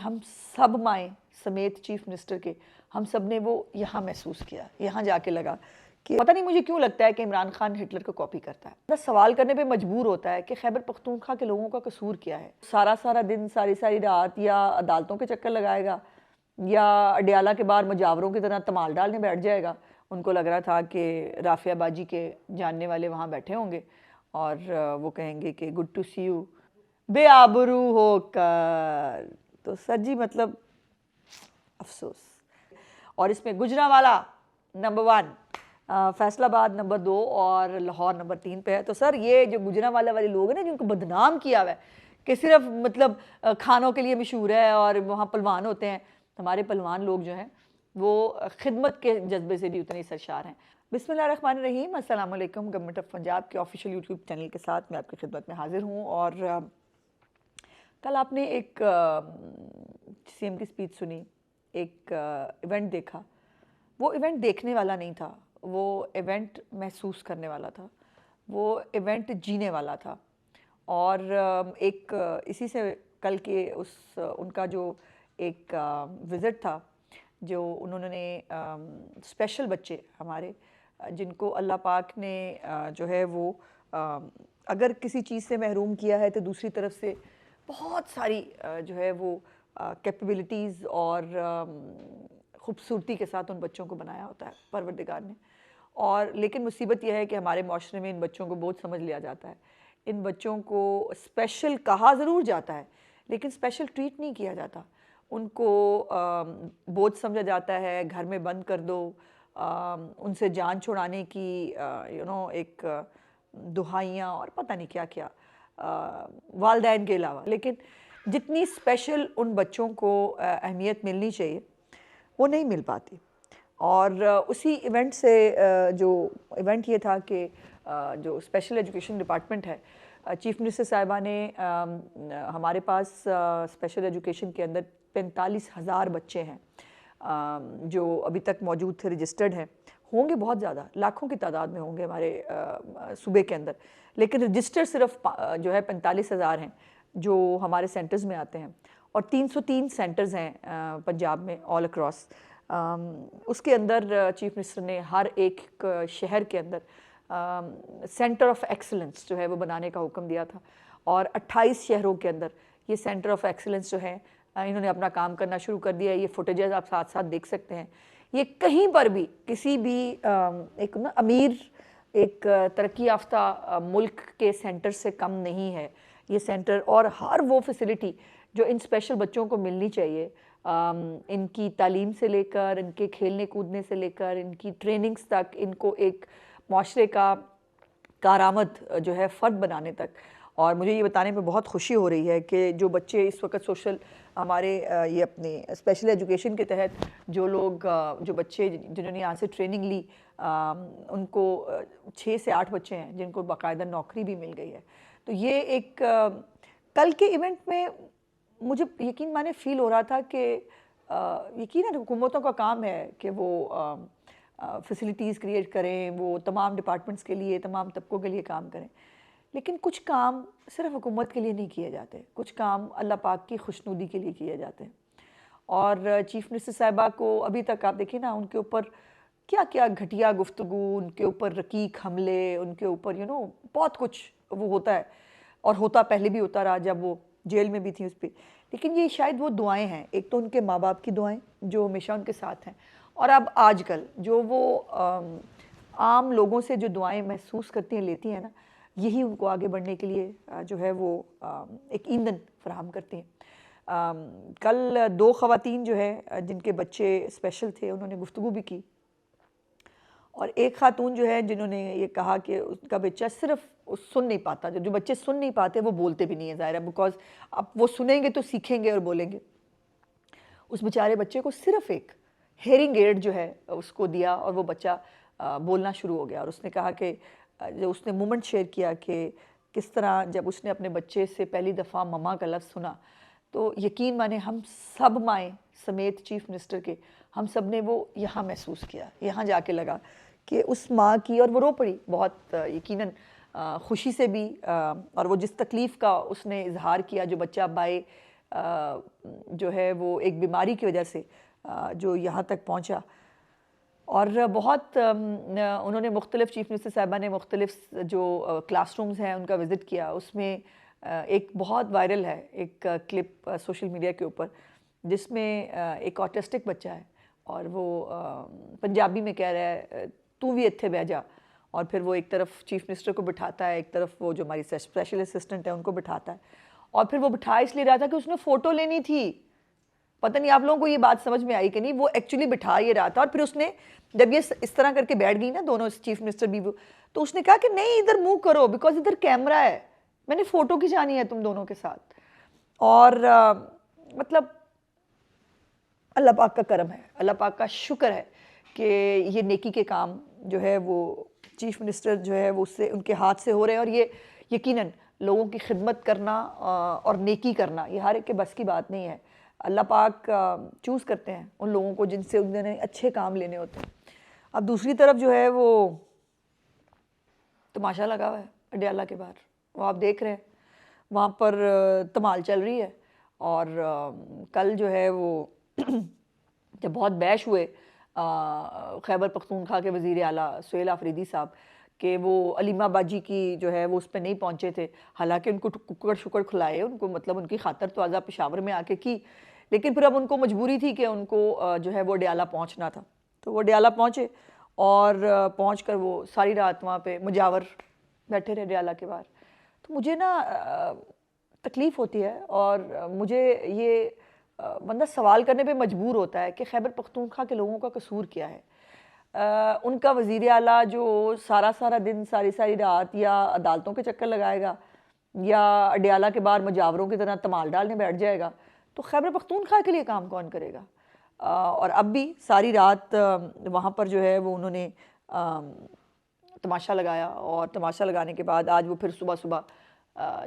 हम सब माएँ समेत चीफ मिनिस्टर के, हम सब ने वो यहाँ महसूस किया, यहाँ जाके लगा कि पता नहीं मुझे क्यों लगता है कि इमरान खान हिटलर को कॉपी करता है। बस सवाल करने पे मजबूर होता है कि खैबर पख्तूनख्वा के लोगों का कसूर क्या है। सारा सारा दिन, सारी सारी रात या अदालतों के चक्कर लगाएगा या अडियाला के बाहर मुजावरों की तरह तमाल डालने बैठ जाएगा। उनको लग रहा था कि राफिया बाजी के जानने वाले वहाँ बैठे होंगे और वो कहेंगे कि गुड टू सी यू बेआबरू होकर। तो सर जी मतलब अफसोस। और इसमें गुजरांवाला नंबर 1, फैसलाबाद नंबर 2 और लाहौर नंबर 3 पे है। तो सर ये जो गुजरांवाला वाले लोग हैं ना, जिनको बदनाम किया हुआ है कि सिर्फ मतलब खानों के लिए मशहूर है और वहाँ पहलवान होते हैं, हमारे पहलवान लोग जो हैं वो खिदमत के जज्बे से भी उतने सरशार हैं। बिस्मिल्लाहिर्रहमानिर्रहीम, अस्सलाम वालेकुम। गवर्नमेंट ऑफ पंजाब के ऑफिशियल यूट्यूब चैनल के साथ मैं आपकी खिदमत में हाजिर हूँ। और कल आपने एक सीएम की स्पीच सुनी, एक इवेंट देखा। वो इवेंट देखने वाला नहीं था, वो इवेंट महसूस करने वाला था, वो इवेंट जीने वाला था। और एक इसी से कल के उनका जो एक विज़िट था, जो उन्होंने स्पेशल बच्चे हमारे जिनको अल्लाह पाक ने जो है वो अगर किसी चीज़ से महरूम किया है तो दूसरी तरफ से बहुत सारी जो है वो कैपेबिलिटीज़ और ख़ूबसूरती के साथ उन बच्चों को बनाया होता है परवरदिगार ने। और लेकिन मुसीबत यह है कि हमारे माशरे में इन बच्चों को बहुत समझ लिया जाता है। इन बच्चों को स्पेशल कहा ज़रूर जाता है लेकिन स्पेशल ट्रीट नहीं किया जाता। उनको बोझ समझा जाता है, घर में बंद कर दो, उनसे जान छुड़ाने की एक दुहाइयाँ और पता नहीं क्या क्या वालदैन के अलावा। लेकिन जितनी स्पेशल उन बच्चों को अहमियत मिलनी चाहिए वो नहीं मिल पाती। और उसी इवेंट से जो इवेंट ये था कि जो स्पेशल एजुकेशन डिपार्टमेंट है, चीफ मिनिस्टर साहिबा ने हमारे पास स्पेशल एजुकेशन के अंदर 45,000 बच्चे हैं जो अभी तक मौजूद थे, रजिस्टर्ड हैं। होंगे बहुत ज़्यादा, लाखों की तादाद में होंगे हमारे सूबे के अंदर, लेकिन रजिस्टर सिर्फ जो है 45,000 हैं जो हमारे सेंटर्स में आते हैं। और 303 सेंटर्स हैं पंजाब में ऑल अक्रॉस। उसके अंदर चीफ मिनिस्टर ने हर एक शहर के अंदर सेंटर ऑफ एक्सीलेंस जो है वो बनाने का हुक्म दिया था। और 28 शहरों के अंदर ये सेंटर ऑफ एक्सीलेंस जो है इन्होंने अपना काम करना शुरू कर दिया है। ये फुटेजेस आप साथ साथ देख सकते हैं। ये कहीं पर भी किसी भी एक ना अमीर एक तरक्की याफ्ता मुल्क के सेंटर से कम नहीं है ये सेंटर। और हर वो फैसिलिटी जो इन स्पेशल बच्चों को मिलनी चाहिए, इनकी तालीम से लेकर इनके खेलने कूदने से लेकर इनकी ट्रेनिंग्स तक, इनको एक माशरे का कारआमद जो है फ़र्द बनाने तक। और मुझे ये बताने में बहुत खुशी हो रही है कि जो बच्चे इस वक्त सोशल हमारे ये अपने स्पेशल एजुकेशन के तहत जो लोग जो बच्चे जिन्होंने यहाँ से ट्रेनिंग ली, उनको 6 से 8 बच्चे हैं जिनको बाकायदा नौकरी भी मिल गई है। तो ये एक कल के इवेंट में मुझे यकीन माने फ़ील हो रहा था कि यकीनन हुकूमतों का काम है कि वो फैसिलिटीज़ क्रिएट करें, वो तमाम डिपार्टमेंट्स के लिए, तमाम तबकों के लिए काम करें। लेकिन कुछ काम सिर्फ हुकूमत के लिए नहीं किए जाते, कुछ काम अल्लाह पाक की खुशनुदी के लिए किए जाते हैं। और चीफ मिनिस्टर साहिबा को अभी तक आप देखिए ना, उनके ऊपर क्या क्या घटिया गुफ्तगू, उनके ऊपर रकीक हमले, उनके ऊपर बहुत कुछ वो होता है। और होता पहले भी होता रहा जब वो जेल में भी थी उस पर। लेकिन ये शायद वो दुआएं हैं, एक तो उनके माँ बाप की दुआएं जो हमेशा उनके साथ हैं, और अब आजकल जो वो आम लोगों से जो दुआएं महसूस करती हैं, लेती हैं ना, यही उनको आगे बढ़ने के लिए जो है वो एक ईंधन फराहम करती हैं। कल 2 ख़वातीन जो है जिनके बच्चे स्पेशल थे, उन्होंने गुफ्तगू भी की। और एक खातून जो है जिन्होंने ये कहा कि उसका बच्चा सिर्फ सुन नहीं पाता, जो बच्चे सुन नहीं पाते वो बोलते भी नहीं है, ज़ाहिर है, बिकॉज अब वो सुनेंगे तो सीखेंगे और बोलेंगे। उस बेचारे बच्चे को सिर्फ एक हेयरिंग एड जो है उसको दिया और वो बच्चा बोलना शुरू हो गया। और उसने कहा कि जो उसने मोमेंट शेयर किया कि किस तरह जब उसने अपने बच्चे से पहली दफ़ा मम्मा का लफ्ज़ सुना तो यकीन माने हम सब माएँ समेत चीफ मिनिस्टर के, हम सब ने वो यहाँ महसूस किया, यहाँ जाके लगा कि उस माँ की, और वो रो पड़ी बहुत यकीनन खुशी से भी। और वो जिस तकलीफ़ का उसने इजहार किया, जो बच्चा बाय जो है वो एक बीमारी की वजह से जो यहाँ तक पहुँचा। और बहुत उन्होंने मुख्तलिफ़ चीफ़ मिनिस्टर साहिबा ने मुख्तलिफ़ जो क्लासरूम्स हैं उनका विज़िट किया। उसमें एक बहुत वायरल है एक क्लिप सोशल मीडिया के ऊपर, जिसमें एक ऑटिस्टिक बच्चा है और वो पंजाबी में कह रहा है तू भी इत्थे बह जा, और फिर वो एक तरफ चीफ़ मिनिस्टर को बिठाता है, एक तरफ वो जो हमारी स्पेशल असिस्टेंट है उनको बिठाता है, और फिर वो बिठा इसलिए रहा था कि उसने फ़ोटो लेनी थी। पता नहीं आप लोगों को ये बात समझ में आई कि नहीं, वो एक्चुअली बिठा ये रहा था। और फिर उसने जब ये इस तरह करके बैठ गई ना दोनों चीफ मिनिस्टर भी, वो तो उसने कहा कि नहीं इधर मूव करो बिकॉज इधर कैमरा है, मैंने फ़ोटो खिंचानी है तुम दोनों के साथ। और मतलब अल्लाह पाक का करम है, अल्लाह पाक का शुक्र है कि ये नेकी के काम जो है वो चीफ मिनिस्टर जो है वो उससे उनके हाथ से हो रहे हैं। और ये यकीनन लोगों की खिदमत करना और नेकी करना ये हर एक के बस की बात नहीं है। अल्लाह पाक चूज़ करते हैं उन लोगों को जिनसे उन्होंने अच्छे काम लेने होते हैं। अब दूसरी तरफ जो है वो तमाशा लगा हुआ है अडियाला के बाहर, वो आप देख रहे हैं वहाँ पर धमाल चल रही है। और कल जो है वो जब बहुत बैश हुए खैबर पख्तूनख्वा के वज़ीर आला सुहेल आफरीदी साहब कि वो अलीमा बाजी की जो है वो उस पर नहीं पहुँचे थे, हालांकि उनको कुकड़ शुकड़ खुलाए, उनको मतलब उनकी खातर तो आज़ा पेशावर में आके की, लेकिन फिर अब उनको मजबूरी थी कि उनको जो है वो अडियाला पहुँचना था। तो वो अडियाला पहुँचे और पहुँच कर वो सारी रात वहाँ पे मुजावर बैठे रहे अडियाला के बाहर। तो मुझे ना तकलीफ़ होती है और मुझे ये बंदा सवाल करने पे मजबूर होता है कि खैबर पख्तूनख्वा के लोगों का कसूर क्या है। उनका वज़ीर आला जो सारा दिन सारी रात या अदालतों के चक्कर लगाएगा या अडियाला के बाहर मुजावरों की तरह तमाल डालने बैठ जाएगा, तो खैबर पख्तूनख्वा के लिए काम कौन करेगा। और अब भी सारी रात वहाँ पर जो है वो उन्होंने तमाशा लगाया, और तमाशा लगाने के बाद आज वो फिर सुबह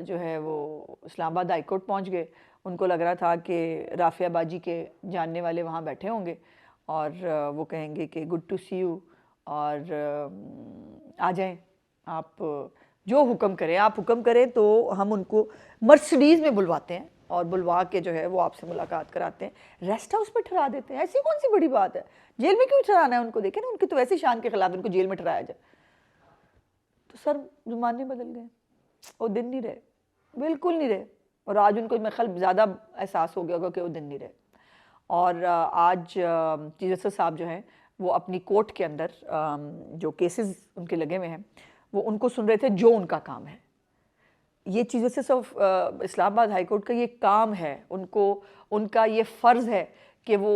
जो है वो इस्लामाबाद हाई कोर्ट पहुँच गए। उनको लग रहा था कि राफिया बाजी के जानने वाले वहाँ बैठे होंगे और वो कहेंगे कि गुड टू सी यू, और आ जाएं आप, जो हुक्म करें आप हुक्म करें। तो हम उनको मर्सिडीज़ में बुलवाते हैं और बुलवा के जो है वो आपसे मुलाकात कराते हैं, रेस्ट हाउस में ठहरा देते हैं। ऐसी कौन सी बड़ी बात है, जेल में क्यों ठहराना है उनको, देखें ना उनकी तो वैसी शान के खिलाफ उनको जेल में ठहराया जाए। तो सर ज़माने बदल गए, वो दिन नहीं रहे, बिल्कुल नहीं रहे। और आज उनको मेरे ख्याल ज़्यादा एहसास हो गया होगा कि वो दिन नहीं रहे। और आज चीफ जस्टिस साहब जो हैं वो अपनी कोर्ट के अंदर जो केसेस उनके लगे हुए हैं वो उनको सुन रहे थे, जो उनका काम है। ये chief justice of Islamabad high court का ये काम है, उनका ये फ़र्ज़ है कि वो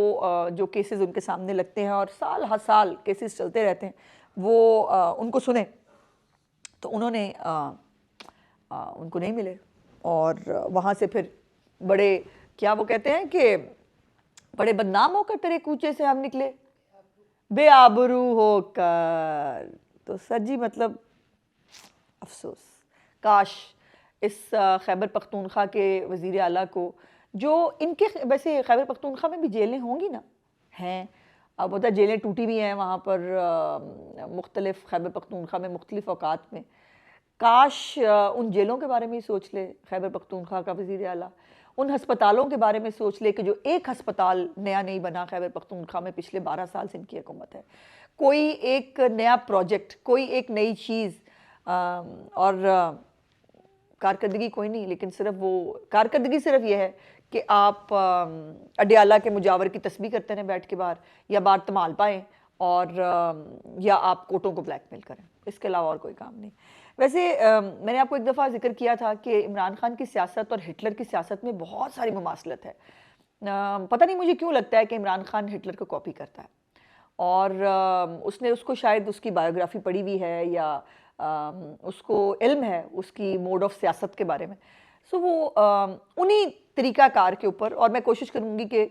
जो केसेस उनके सामने लगते हैं और साल हर साल केसेस चलते रहते हैं वो उनको सुने। तो उन्होंने उनको नहीं मिले और वहाँ से फिर बड़े क्या वो कहते हैं कि बड़े बदनाम होकर तेरे कूचे से हम निकले, बेआबरू होकर। तो सर जी मतलब अफसोस, काश इस खैबर पख्तूनख्वा के वज़ीर आला को, जो इनके वैसे खैबर पख्तूनख्वा में भी जेलें होंगी ना, हैं, अब होता है जेलें टूटी भी हैं वहाँ पर मुख्तलिफ़ खैबर पख्तूनख्वा में मुख्तलिफ़ औकात में। काश उन जेलों के बारे में ही सोच ले खैबर पख्तूनख्वा का वज़ीर आला, उन हस्पतालों के बारे में सोच ले कि जो एक हस्पताल नया नहीं बना खैबर पख्तूनख्वा में पिछले 12 साल से इनकी हुकूमत है। कोई एक नया प्रोजेक्ट, कोई एक नई चीज़, और कारकर्दगी कोई नहीं, लेकिन सिर्फ वो कारकर्दगी सिर्फ ये है कि आप अडियाला के मुजावर की तस्बीह करते रहें बैठ के बाहर, या बाहर तमाल पाएँ, और या आप कोर्टों को ब्लैकमेल करें, इसके अलावा और कोई काम नहीं। वैसे मैंने आपको एक दफ़ा जिक्र किया था कि इमरान खान की सियासत और हिटलर की सियासत में बहुत सारी मुमासलत है। पता नहीं मुझे क्यों लगता है कि इमरान खान हिटलर को कॉपी करता है, और उसने उसको शायद उसकी बायोग्राफी पढ़ी हुई है या उसको इल्म है उसकी मोड ऑफ सियासत के बारे में। सो वो उन्हीं तरीक़ाकार के ऊपर, और मैं कोशिश करूँगी कि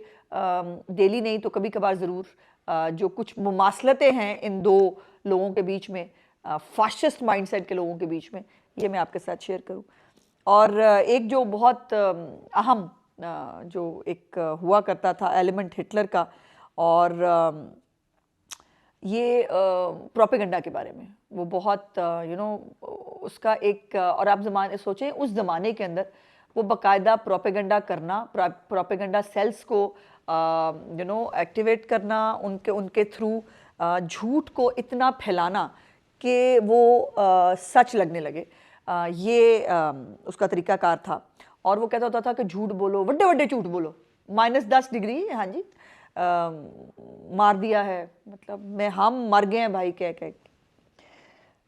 डेली नहीं तो कभी कभार ज़रूर जो कुछ मुमासलतें हैं इन दो लोगों के बीच में, फाशिस्ट माइंडसेट के लोगों के बीच में, ये मैं आपके साथ शेयर करूं। और एक जो बहुत अहम जो एक हुआ करता था एलिमेंट हिटलर का, और ये प्रोपेगेंडा के बारे में वो बहुत उसका एक, और आप ज़माने सोचें उस ज़माने के अंदर वो बाकायदा प्रोपेगेंडा करना, प्रोपेगेंडा सेल्स को एक्टिवेट करना, उनके थ्रू झूठ को इतना फैलाना कि वो सच लगने लगे, ये उसका तरीकाकार था। और वो कहता होता था कि झूठ बोलो, बड़े बड़े झूठ बोलो, -10 डिग्री, हाँ जी, मार दिया है, मतलब हम मर गए हैं भाई कह कह के।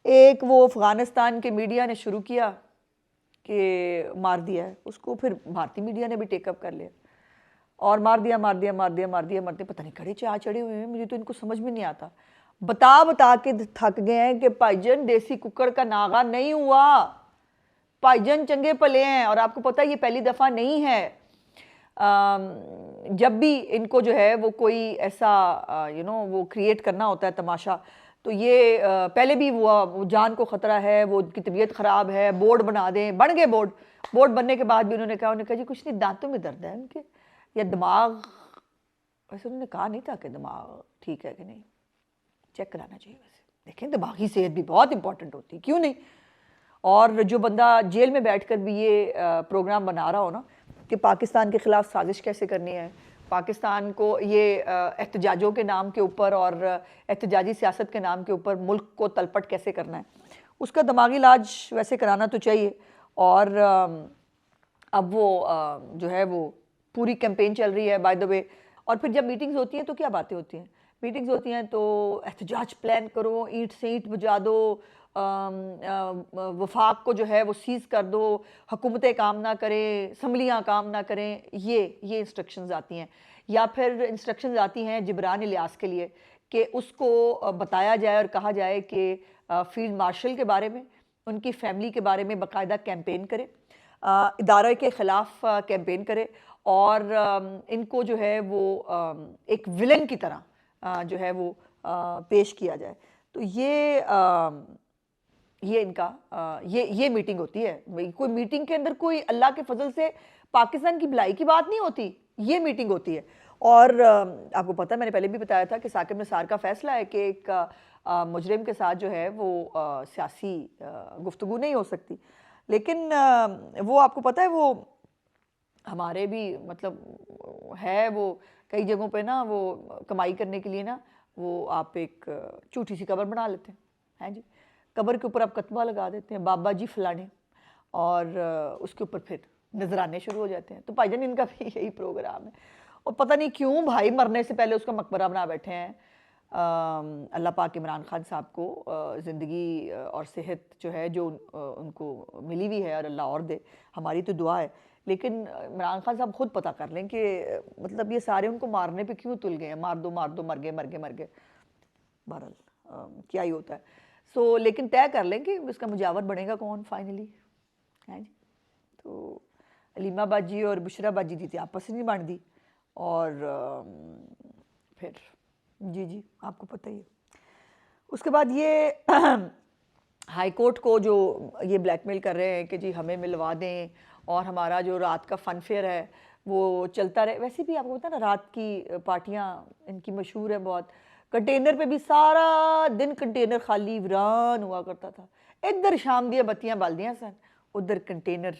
एक वो अफ़गानिस्तान के मीडिया ने शुरू किया कि मार दिया है, उसको फिर भारतीय मीडिया ने भी टेकअप कर लिया और मार दिया मार दिया मार दिया मार दिया मार दिया। पता नहीं खड़े चाह चढ़े हुए हैं, मुझे तो इनको समझ में नहीं आता। बता बता के थक गए हैं कि भाईजान देसी कुकर का नागा नहीं हुआ, भाईजान चंगे भले हैं। और आपको पता है ये पहली दफ़ा नहीं है, जब भी इनको जो है वो कोई ऐसा वो क्रिएट करना होता है तमाशा, तो ये पहले भी हुआ, वो जान को ख़तरा है, वो उनकी तबीयत ख़राब है, बोर्ड बना दें, बन गए बोर्ड बनने के बाद भी उन्होंने कहा जी कुछ नहीं, दांतों में दर्द है उनके, या दिमाग, वैसे उन्होंने कहा नहीं था कि दिमाग ठीक है कि नहीं, चेक कराना चाहिए। वैसे देखें दिमागी सेहत भी बहुत इंपॉर्टेंट होती है, क्यों नहीं। और जो बंदा जेल में बैठकर भी ये प्रोग्राम बना रहा हो ना कि पाकिस्तान के ख़िलाफ़ साजिश कैसे करनी है, पाकिस्तान को ये एहतजाजों के नाम के ऊपर और एहतजाजी सियासत के नाम के ऊपर मुल्क को तलपट कैसे करना है, उसका दिमागी इलाज वैसे कराना तो चाहिए। और अब वो जो है वो पूरी कैंपेन चल रही है बाय द वे। और फिर जब मीटिंग्स होती हैं तो क्या बातें होती हैं, मीटिंग्स होती हैं तो एहतजाज प्लान करो, ईंट से ईंट बजा दो, वफाक को जो है वो सीज़ कर दो, हुकूमतें काम ना करें, असम्बलियाँ काम ना करें, ये इंस्ट्रक्शंस आती हैं। या फिर इंस्ट्रक्शंस आती हैं जिब्रान इलियास के लिए कि उसको बताया जाए और कहा जाए कि फील्ड मार्शल के बारे में, उनकी फैमिली के बारे में बाकायदा कैंपेन करे, इदारे के ख़िलाफ़ कैंपेन करे और इनको जो है वो एक विलन की तरह जो है वो पेश किया जाए। तो ये इनका ये मीटिंग होती है। कोई मीटिंग के अंदर कोई अल्लाह के फजल से पाकिस्तान की भलाई की बात नहीं होती, ये मीटिंग होती है। और आपको पता है, मैंने पहले भी बताया था कि साकिब निसार का फैसला है कि एक मुजरिम के साथ जो है वो सियासी गुफ्तगू नहीं हो सकती। लेकिन वो आपको पता है वो हमारे भी मतलब है, वो कई जगहों पे ना वो कमाई करने के लिए ना वो आप एक झूठी सी कब्र बना लेते हैं जी, कब्र के ऊपर आप कतबा लगा देते हैं बाबा जी फलाने, और उसके ऊपर फिर नजराने शुरू हो जाते हैं। तो भाईजान इनका भी यही प्रोग्राम है, और पता नहीं क्यों भाई मरने से पहले उसका मकबरा बना बैठे हैं। अल्लाह पाक इमरान खान साहब को ज़िंदगी और सेहत जो है जो उनको मिली हुई है, और अल्लाह और दे, हमारी तो दुआ है। लेकिन इमरान खान साहब खुद पता कर लें कि मतलब ये सारे उनको मारने पे क्यों तुल गए हैं, मार दो मर गए मर गए मर गए, बहरहाल क्या ही होता है। सो लेकिन तय कर लें कि इसका मुजावर बनेगा कौन फाइनली, है जी। तो अलीमा बाजी और बुशरा बाजी दी थी, आपस में नहीं बन दी, और फिर जी आपको पता ही है। उसके बाद ये हाई कोर्ट को जो ये ब्लैकमेल कर रहे हैं कि जी हमें मिलवा दें और हमारा जो रात का फन फेयर है वो चलता रहे। वैसे भी आपको पता है ना, रात की पार्टियां इनकी मशहूर है बहुत। कंटेनर पे भी सारा दिन कंटेनर खाली वीरान हुआ करता था, इधर शाम दिया बत्तियां बल दियां सन, उधर कंटेनर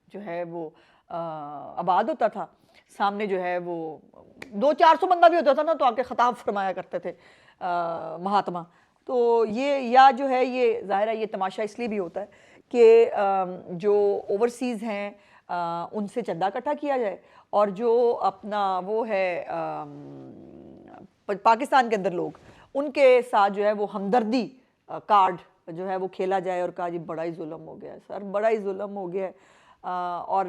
जो है वो आबाद होता था। सामने जो है वो 200-400 बंदा भी होता था ना, तो आके ख़ताब फरमाया करते थे महात्मा। तो ये या जो है ये ज़ाहिर है ये तमाशा इसलिए भी होता है कि जो ओवरसीज़ हैं उनसे चंदा इकट्ठा किया जाए, और जो अपना वो है पाकिस्तान के अंदर लोग, उनके साथ जो है वो हमदर्दी कार्ड जो है वो खेला जाए, और कहा जी बड़ा ही जुल्म हो गया है सर, बड़ा ही जुल्म हो गया है। और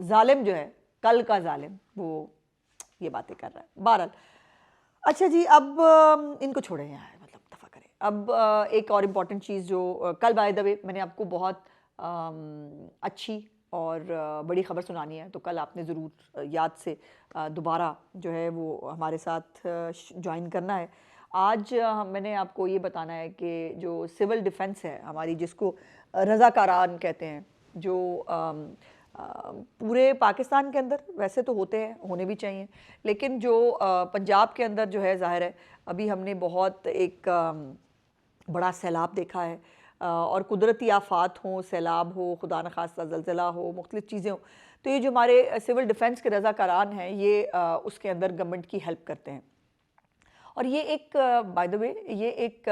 जालिम जो है, कल का जालिम, वो ये बातें कर रहा है। बहरहाल अच्छा जी, अब इनको छोड़े यहाँ, मतलब दफ़ा करें। अब एक और इम्पॉर्टेंट चीज़ जो कल बाय द वे मैंने आपको बहुत अच्छी और बड़ी ख़बर सुनानी है, तो कल आपने ज़रूर याद से दोबारा जो है वो हमारे साथ ज्वाइन करना है। आज मैंने आपको ये बताना है कि जो सिविल डिफेंस है हमारी, जिसको रज़ाकारान कहते हैं, जो पूरे पाकिस्तान के अंदर वैसे तो होते हैं, होने भी चाहिए, लेकिन जो पंजाब के अंदर जो है ज़ाहिर है अभी हमने बहुत एक बड़ा सैलाब देखा है और कुदरती आफात हों, सैलाब हो, खुदा न खास्ता ज़लज़ला हो, मुख्तलिफ़ चीज़ें हों, तो ये जो हमारे सिविल डिफेंस के रज़ाकारान हैं ये उसके अंदर गवर्नमेंट की हेल्प करते हैं। और ये एक बाय द वे ये एक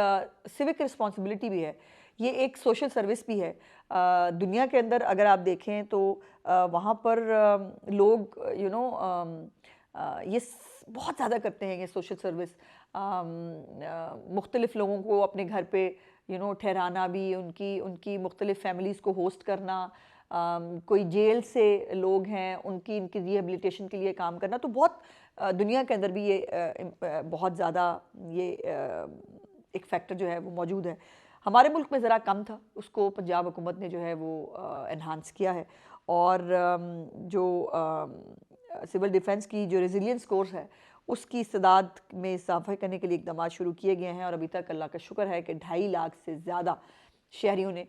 सिविक रिस्पॉन्सिबिलिटी भी है, ये एक सोशल सर्विस भी है। दुनिया के अंदर अगर आप देखें तो वहाँ पर लोग ये बहुत ज़्यादा करते हैं ये सोशल सर्विस। मुख्तलिफ़ लोगों को अपने घर पे ठहराना भी, उनकी उनकी मुख्तलिफ़ फैमिलीज़ को होस्ट करना, कोई जेल से लोग हैं उनकी इनकी रिहेबिलिटेशन के लिए काम करना, तो बहुत दुनिया के अंदर भी ये बहुत ज़्यादा ये एक फैक्टर जो है वो मौजूद है। हमारे मुल्क में ज़रा कम था, उसको पंजाब हुकूमत ने जो है वो एनहांस किया है। और जो सिविल डिफेंस की जो रेजिलियंस कोर्स है उसकी इस्तेदाद में इजाफा करने के लिए इकदाम शुरू किए गए हैं, और अभी तक अल्लाह का शुक्र है कि 2.5 लाख से ज़्यादा शहरियों ने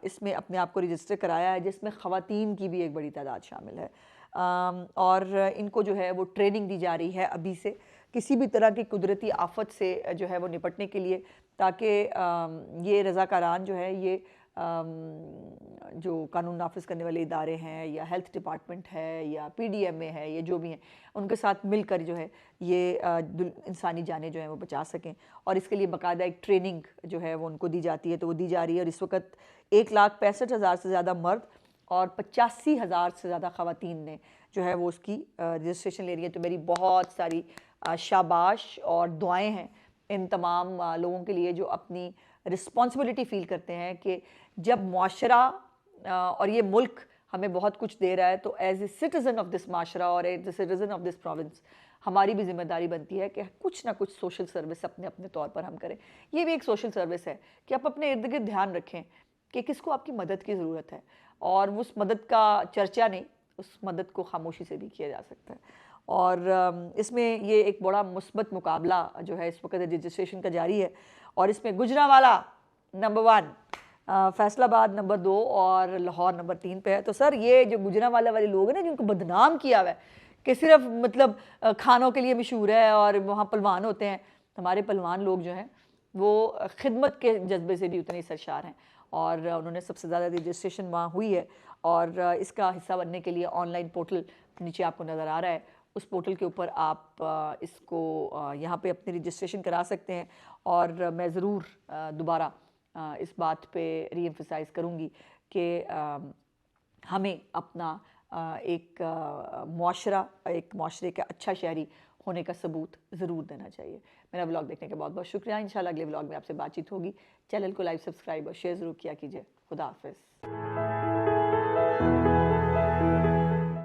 इसमें अपने आप को रजिस्टर कराया है, जिसमें ख़वातीन की भी एक बड़ी तादाद शामिल है। और इनको जो है वो ट्रेनिंग दी जा रही है अभी से किसी भी तरह की कुदरती आफत से जो है वो निपटने के लिए, ताकि ये रज़ाकारान जो है ये जो कानून नाफिज करने वाले इदारे हैं या हेल्थ डिपार्टमेंट है या PDMA है, ये जो भी हैं उनके साथ मिलकर जो है ये इंसानी जानें जो हैं वो बचा सकें। और इसके लिए बाकायदा एक ट्रेनिंग जो है वो उनको दी जाती है, तो वो दी जा रही है। और इस वक्त 1,65,000 से ज़्यादा मर्द और 85,000 से ज़्यादा ख़वातीन ने जो है वो उसकी रजिस्ट्रेशन ले रही है। तो मेरी बहुत सारी शाबाश और दुआएं हैं इन तमाम लोगों के लिए जो अपनी रिस्पॉन्सिबिलिटी फ़ील करते हैं कि जब मुआशरा और ये मुल्क हमें बहुत कुछ दे रहा है, तो as a citizen of this माशरा और as a citizen of this province हमारी भी जिम्मेदारी बनती है कि कुछ ना कुछ सोशल सर्विस अपने अपने तौर पर हम करें। ये भी एक सोशल सर्विस है कि आप अपने इर्द गिर्द ध्यान रखें कि किसको आपकी मदद की ज़रूरत है, और उस मदद का चर्चा नहीं, उस मदद को खामोशी से भी किया जा सकता है। और इसमें ये एक बड़ा मुस्बत मुकाबला जो है इस वक्त रजिस्ट्रेशन का जारी है, और इसमें गुजरांवाला नंबर 1, फैसलाबाद नंबर 2 और लाहौर नंबर 3 पे है। तो सर ये जो गुजरांवाला वाले लोग हैं ना, जिनको बदनाम किया हुआ है कि सिर्फ मतलब खानों के लिए मशहूर है और वहाँ पहलवान होते हैं, हमारे पहलवान लोग जो हैं वो खिदमत के जज्बे से भी उतने सरशार हैं, और उन्होंने सबसे ज़्यादा रजिस्ट्रेशन वहाँ हुई है। और इसका हिस्सा बनने के लिए ऑनलाइन पोर्टल नीचे आपको नज़र आ रहा है, उस पोर्टल के ऊपर आप इसको यहाँ पे अपनी रजिस्ट्रेशन करा सकते हैं। और मैं ज़रूर दोबारा इस बात पे रीएम्फसाइज़ करूँगी कि हमें अपना एक माशरे का अच्छा शहरी होने का सबूत ज़रूर देना चाहिए। मेरा व्लॉग देखने का बहुत बहुत शुक्रिया। इंशाल्लाह अगले व्लॉग में आपसे बातचीत होगी। चैनल को लाइक, सब्सक्राइब और शेयर ज़रूर किया कीजिए। खुदा हाफ़िज़।